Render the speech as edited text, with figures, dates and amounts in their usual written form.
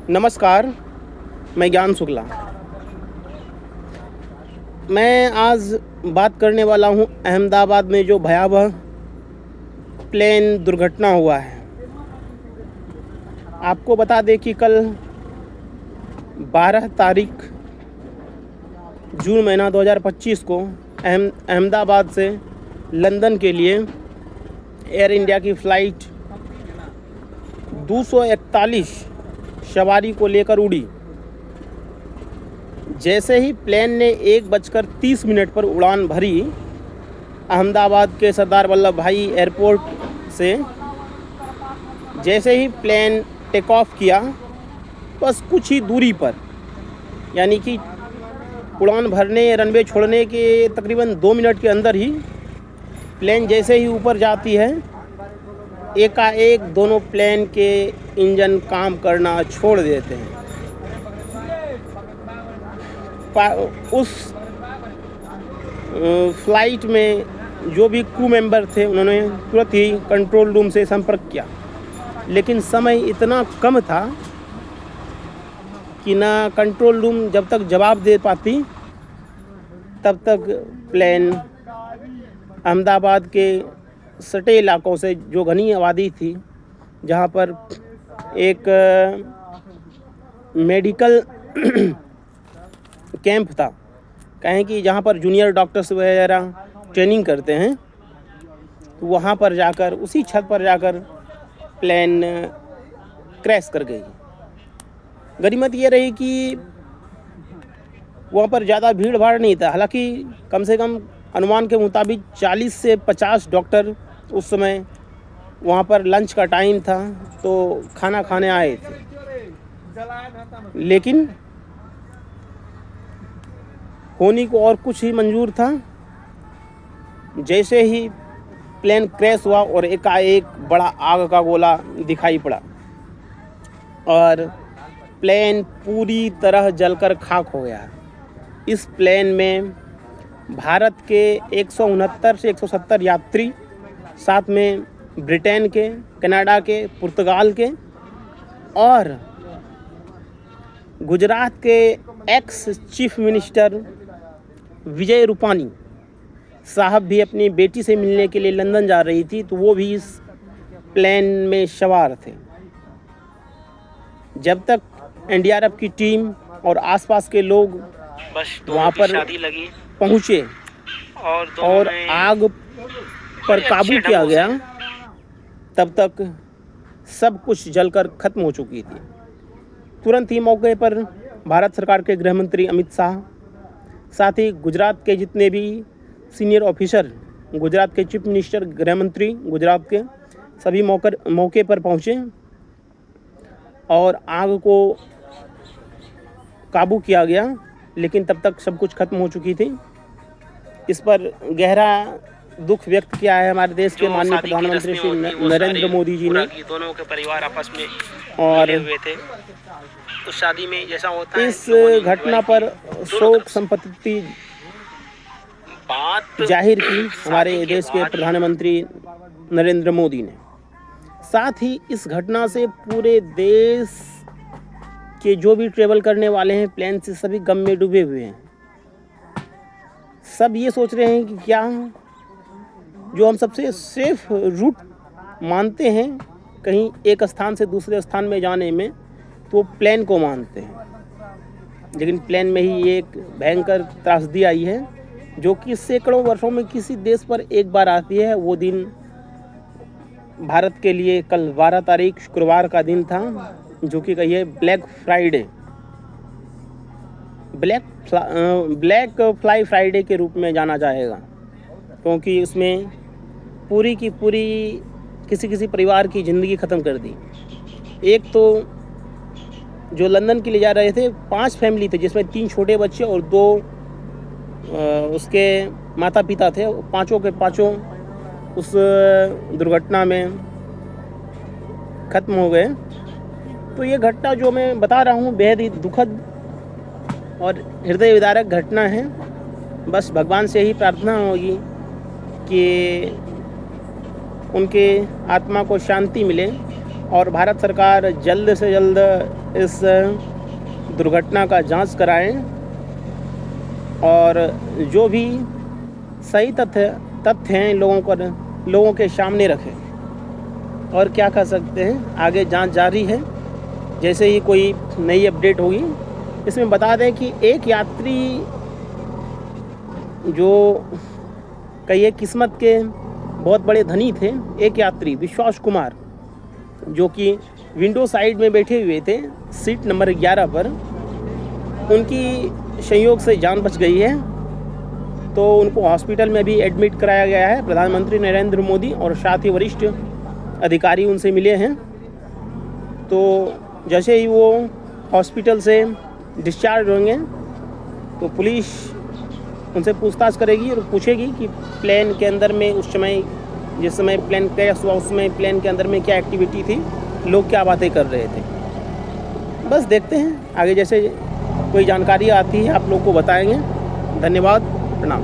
नमस्कार, मैं ज्ञान शुक्ला। मैं आज बात करने वाला हूँ अहमदाबाद में जो भयावह प्लेन दुर्घटना हुआ है। आपको बता दें कि कल 12 तारीख जून महीना 2025 को अहमदाबाद से लंदन के लिए एयर इंडिया की फ़्लाइट 241 सवारी को लेकर उड़ी। जैसे ही प्लेन ने 1:30 पर उड़ान भरी अहमदाबाद के सरदार वल्लभ भाई एयरपोर्ट से, जैसे ही प्लेन टेक ऑफ किया, बस कुछ ही दूरी पर, यानी कि उड़ान भरने रनवे छोड़ने के तकरीबन 2 मिनट के अंदर ही प्लेन जैसे ही ऊपर जाती है, एकाएक दोनों प्लेन के इंजन काम करना छोड़ देते हैं। उस फ्लाइट में जो भी क्रू मेंबर थे उन्होंने तुरंत ही कंट्रोल रूम से संपर्क किया, लेकिन समय इतना कम था कि ना कंट्रोल रूम जब तक जवाब दे पाती तब तक प्लेन अहमदाबाद के सटे इलाकों से, जो घनी आबादी थी, जहाँ पर एक मेडिकल कैंप था, कहें कि जहाँ पर जूनियर डॉक्टर्स वगैरह ट्रेनिंग करते हैं, तो वहाँ पर जाकर, उसी छत पर जाकर प्लेन क्रैश कर गई। गनीमत ये रही कि वहाँ पर ज़्यादा भीड़ भाड़ नहीं था। हालांकि कम से कम अनुमान के मुताबिक 40 से 50 डॉक्टर उस समय वहाँ पर लंच का टाइम था तो खाना खाने आए थे, लेकिन होने को और कुछ ही मंजूर था। जैसे ही प्लेन क्रैश हुआ और एकाएक बड़ा आग का गोला दिखाई पड़ा और प्लेन पूरी तरह जलकर खाक हो गया। इस प्लेन में भारत के 169 से 170 यात्री, साथ में ब्रिटेन के, कनाडा के, पुर्तगाल के और गुजरात के ex chief minister Vijay Rupani साहब भी अपनी बेटी से मिलने के लिए लंदन जा रही थी, तो वो भी इस प्लेन में सवार थे। जब तक एनडीआरएफ की टीम और आसपास के लोग वहाँ पर पहुँचे और आग पर काबू किया गया, तब तक सब कुछ जलकर ख़त्म हो चुकी थी। तुरंत ही मौके पर भारत सरकार के गृह मंत्री अमित शाह, साथ ही गुजरात के जितने भी सीनियर ऑफिसर, गुजरात के चीफ मिनिस्टर, गृह मंत्री गुजरात के, सभी मौके पर पहुँचे और आग को काबू किया गया, लेकिन तब तक सब कुछ खत्म हो चुकी थी। इस पर गहरा दुख व्यक्त किया है हमारे देश के माननीय प्रधानमंत्री श्री नरेंद्र मोदी जी ने। दोनों के परिवार आपस में और हुए थे तो शादी में जैसा होता है। इस घटना पर शोक संपत्ति जाहिर की हमारे देश के प्रधानमंत्री नरेंद्र मोदी ने। साथ ही इस घटना से पूरे देश के जो भी ट्रेवल करने वाले हैं प्लेन से, सभी गम में डूबे हुए हैं। सब ये सोच रहे हैं कि क्या जो हम सबसे सेफ रूट मानते हैं कहीं एक स्थान से दूसरे स्थान में जाने में, तो प्लेन को मानते हैं, लेकिन प्लेन में ही एक भयंकर त्रासदी आई है जो कि सैकड़ों वर्षों में किसी देश पर एक बार आती है। वो दिन भारत के लिए कल 12 तारीख शुक्रवार का दिन था, जो कि कहिए black Friday, black fly Friday के रूप में जाना जाएगा, क्योंकि उसमें पूरी की पूरी किसी परिवार की ज़िंदगी ख़त्म कर दी। एक तो जो लंदन के लिए जा रहे थे 5 फैमिली थे, जिसमें 3 छोटे बच्चे और 2 उसके माता पिता थे। पांचों के पांचों उस दुर्घटना में ख़त्म हो गए। तो ये घटना जो मैं बता रहा हूँ बेहद ही दुखद और हृदय विदारक घटना है। बस भगवान से ही प्रार्थना होगी कि उनके आत्मा को शांति मिले और भारत सरकार जल्द से जल्द इस दुर्घटना का जांच कराएं और जो भी सही तथ्य हैं लोगों के सामने रखें। और क्या कर सकते हैं, आगे जांच जारी है। जैसे ही कोई नई अपडेट होगी इसमें बता दें कि एक यात्री जो कहिए किस्मत के बहुत बड़े धनी थे, एक यात्री विश्वास कुमार जो कि विंडो साइड में बैठे हुए थे सीट नंबर 11 पर, उनकी संयोग से जान बच गई है। तो उनको हॉस्पिटल में भी एडमिट कराया गया है। प्रधानमंत्री नरेंद्र मोदी और साथ ही वरिष्ठ अधिकारी उनसे मिले हैं। तो जैसे ही वो हॉस्पिटल से डिस्चार्ज होंगे तो पुलिस उनसे पूछताछ करेगी और पूछेगी कि प्लेन के अंदर में उस समय जिस समय प्लेन क्रैश हुआ उस समय प्लेन के अंदर में क्या एक्टिविटी थी, लोग क्या बातें कर रहे थे। बस देखते हैं आगे, जैसे कोई जानकारी आती है आप लोग को बताएंगे। धन्यवाद, प्रणाम।